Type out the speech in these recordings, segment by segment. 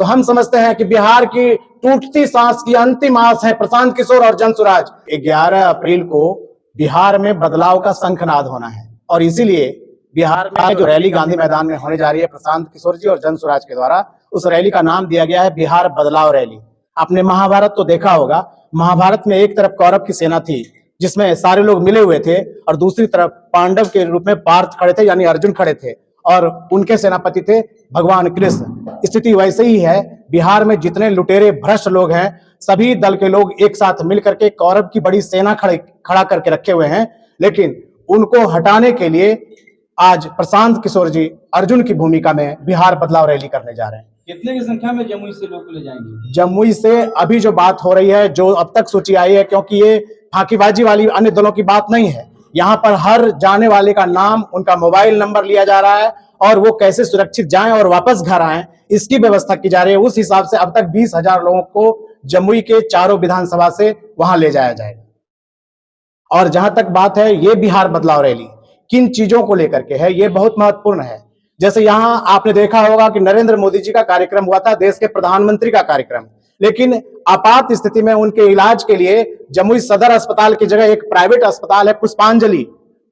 तो हम समझते हैं कि बिहार की टूटती सांस की अंतिम आस है प्रशांत किशोर और जनसुराज। 11 अप्रैल को बिहार में बदलाव का शंखनाद होना है और इसीलिए बिहार में जो रैली गांधी मैदान में होने जा रही है प्रशांत किशोर जी और जनसुराज के द्वारा, उस रैली का नाम दिया गया है बिहार बदलाव रैली। आपने महाभारत तो देखा होगा, महाभारत में एक तरफ कौरव की सेना थी जिसमें सारे लोग मिले हुए थे और दूसरी तरफ पांडव के रूप में पार्थ खड़े थे, यानी अर्जुन खड़े थे और उनके सेनापति थे भगवान कृष्ण। स्थिति वैसे ही है, बिहार में जितने लुटेरे भ्रष्ट लोग हैं सभी दल के लोग एक साथ मिलकर के कौरव की बड़ी सेना खड़ा करके रखे हुए हैं, लेकिन उनको हटाने के लिए आज प्रशांत किशोर जी अर्जुन की भूमिका में बिहार बदलाव रैली करने जा रहे हैं। कितने की संख्या में जमुई से लोग ले जाएंगे? जमुई से अभी जो बात हो रही है, जो अब तक सूची आई है, क्योंकि ये फांकीबाजी वाली अन्य दलों की बात नहीं है, यहाँ पर हर जाने वाले का नाम, उनका मोबाइल नंबर लिया जा रहा है और वो कैसे सुरक्षित जाएं और वापस घर आएं इसकी व्यवस्था की जा रही है। उस हिसाब से अब तक 20,000 लोगों को जमुई के चारों विधानसभा से वहां ले जाया जाएगा। और जहां तक बात है ये बिहार बदलाव रैली किन चीजों को लेकर के है, ये बहुत महत्वपूर्ण है। जैसे यहां आपने देखा होगा कि नरेंद्र मोदी जी का कार्यक्रम हुआ था, देश के प्रधानमंत्री का कार्यक्रम, लेकिन आपात स्थिति में उनके इलाज के लिए जमुई सदर अस्पताल की जगह एक प्राइवेट अस्पताल है पुष्पांजलि,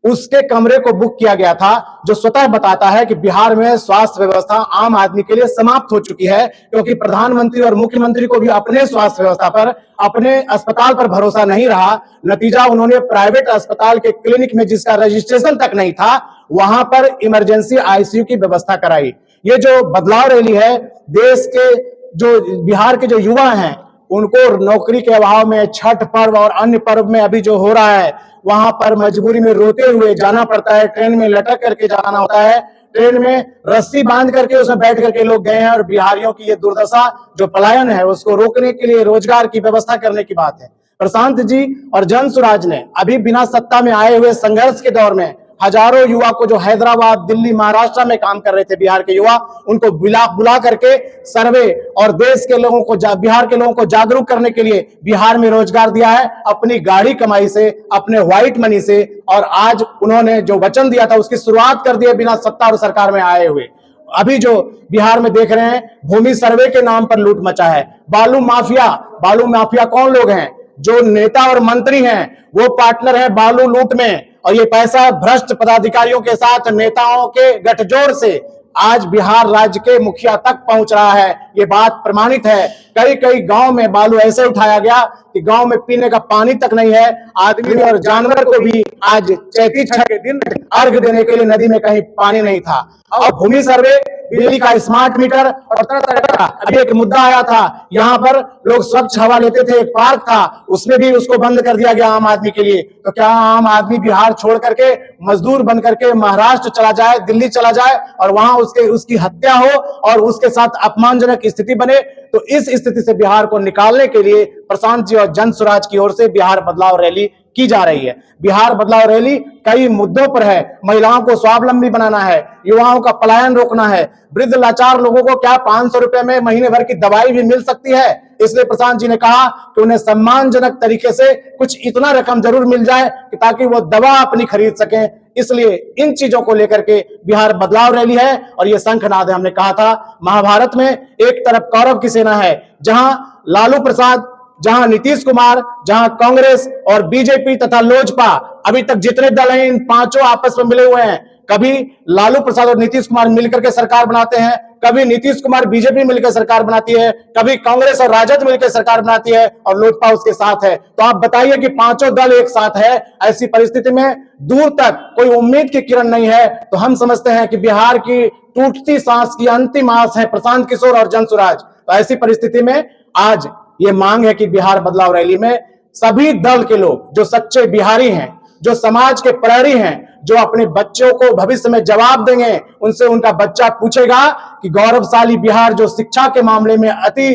उसके कमरे को बुक किया गया था, जो स्वतः बताता है कि बिहार में स्वास्थ्य व्यवस्था आम आदमी के लिए समाप्त हो चुकी है, क्योंकि प्रधानमंत्री और मुख्यमंत्री को भी अपने स्वास्थ्य व्यवस्था पर, अपने अस्पताल पर भरोसा नहीं रहा। नतीजा उन्होंने प्राइवेट अस्पताल के क्लिनिक में, जिसका रजिस्ट्रेशन तक नहीं था, वहां पर इमरजेंसी आईसीयू की व्यवस्था कराई। ये जो बदलाव रैली है, देश के जो बिहार के जो युवा हैं उनको नौकरी के अभाव में, छठ पर्व और अन्य पर्व में अभी जो हो रहा है, वहां पर मजबूरी में रोते हुए जाना पड़ता है, ट्रेन में लटक करके जाना होता है, ट्रेन में रस्सी बांध करके उसमें बैठ करके लोग गए हैं। और बिहारियों की ये दुर्दशा, जो पलायन है, उसको रोकने के लिए रोजगार की व्यवस्था करने की बात है। प्रशांत जी और जनसुराज ने अभी बिना सत्ता में आए हुए संघर्ष के दौर में हजारों युवा को, जो हैदराबाद, दिल्ली, महाराष्ट्र में काम कर रहे थे बिहार के युवा, उनको बुला करके सर्वे और देश के लोगों को, बिहार के लोगों को जागरूक करने के लिए बिहार में रोजगार दिया है अपनी गाढ़ी कमाई से, अपने व्हाइट मनी से। और आज उन्होंने जो वचन दिया था उसकी शुरुआत कर दी है बिना सत्ता और सरकार में आए हुए। अभी जो बिहार में देख रहे हैं, भूमि सर्वे के नाम पर लूट मचा है। बालू माफिया कौन लोग हैं? जो नेता और मंत्री हैं वो पार्टनर है बालू लूट में, और ये पैसा भ्रष्ट पदाधिकारियों के साथ नेताओं के गठजोड़ से आज बिहार राज्य के मुखिया तक पहुंच रहा है। ये बात प्रमाणित है। कई कई गांव में बालू ऐसे उठाया गया कि गांव में पीने का पानी तक नहीं है। आदमी और जानवर को भी आज चैती छठ के दिन अर्घ देने के लिए नदी में कहीं पानी नहीं था। और भूमि सर्वे, बिजली का स्मार्ट मीटर और तरह तरह का अभी एक मुद्दा आया था, यहाँ पर लोग स्वच्छ हवा लेते थे, एक पार्क था, उसमें भी उसको बंद कर दिया गया आम आदमी के लिए। तो क्या आम आदमी बिहार छोड़ करके मजदूर बन करके महाराष्ट्र चला जाए, दिल्ली चला जाए और वहां उसकी हत्या हो और उसके साथ अपमानजनक स्थिति बने? तो इस स्थिति से बिहार को निकालने के लिए प्रशांत जी और जनसुराज की ओर से बिहार बदलाव रैली की जा रही है। बिहार बदलाव रैली कई मुद्दों पर है। महिलाओं को स्वावलंबी बनाना है, युवाओं का पलायन रोकना है, वृद्ध लाचार लोगों को क्या 500 रुपए में महीने भर की दवाई भी मिल सकती है? इसलिए प्रशांत जी ने कहा कि उन्हें सम्मानजनक तरीके से कुछ इतना रकम जरूर मिल जाए कि ताकि वो दवा अपनी खरीद सकें। इसलिए इन चीजों को लेकर के बिहार बदलाव रैली है और ये शंखनाद है। हमने कहा था महाभारत में एक तरफ कौरव की सेना है, जहां लालू प्रसाद, जहां नीतीश कुमार, जहां कांग्रेस और बीजेपी तथा लोजपा, अभी तक जितने दल हैं इन पांचों आपस में मिले हुए हैं। कभी लालू प्रसाद और नीतीश कुमार मिलकर के सरकार बनाते हैं, कभी नीतीश कुमार बीजेपी मिलकर सरकार बनाती है, कभी कांग्रेस और राजद मिलकर सरकार बनाती है और लोजपा उसके साथ है। तो आप बताइए कि पांचों दल एक साथ है, ऐसी परिस्थिति में दूर तक कोई उम्मीद की किरण नहीं है। तो हम समझते हैं कि बिहार की टूटती सांस की अंतिम आस है प्रशांत किशोर और जनसुराज। तो ऐसी परिस्थिति में आज ये मांग है कि बिहार बदलाव रैली में सभी दल के लोग, जो सच्चे बिहारी हैं, जो समाज के प्रहरी हैं, जो अपने बच्चों को भविष्य में जवाब देंगे, उनसे उनका बच्चा पूछेगा कि गौरवशाली बिहार जो शिक्षा के मामले में अति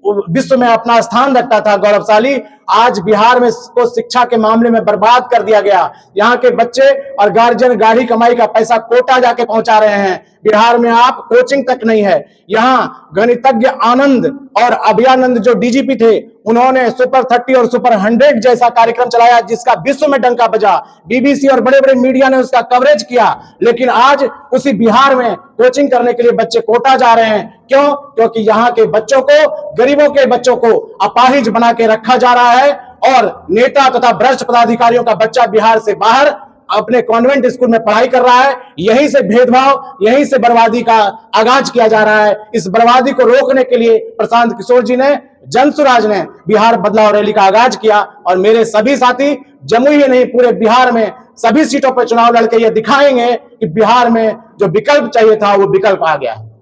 विश्व में अपना स्थान रखता था, गौरवशाली, आज बिहार में को शिक्षा के मामले में बर्बाद कर दिया गया। यहाँ के बच्चे और गार्जियन गाढ़ी कमाई का पैसा कोटा जाके पहुंचा रहे हैं। बिहार में आप कोचिंग तक नहीं है। यहाँ गणितज्ञ आनंद और अभयानंद जो डीजीपी थे, उन्होंने सुपर 30 और सुपर 100 जैसा कार्यक्रम चलाया जिसका विश्व में डंका बजा। बीबीसी और बड़े बड़े मीडिया ने उसका कवरेज किया। लेकिन आज उसी बिहार में कोचिंग करने के लिए बच्चे कोटा जा रहे हैं। क्यों? क्योंकि यहाँ के बच्चों को, गरीबों के बच्चों को अपाहिज बना के रखा जा रहा है और नेता तथा भ्रष्ट पदाधिकारियों का बच्चा बिहार से बाहर अपने कॉन्वेंट स्कूल में पढ़ाई कर रहा है। यहीं से भेदभाव, यहीं से बर्बादी का आगाज किया जा रहा है। इस बर्बादी को रोकने के लिए प्रशांत किशोर जी ने, जनसुराज ने बिहार बदलाव रैली का आगाज किया और मेरे सभी साथी जमुई ही नहीं पूरे बिहार में सभी सीटों पर चुनाव लड़के ये दिखाएंगे कि बिहार में जो विकल्प चाहिए था वो विकल्प आ गया है।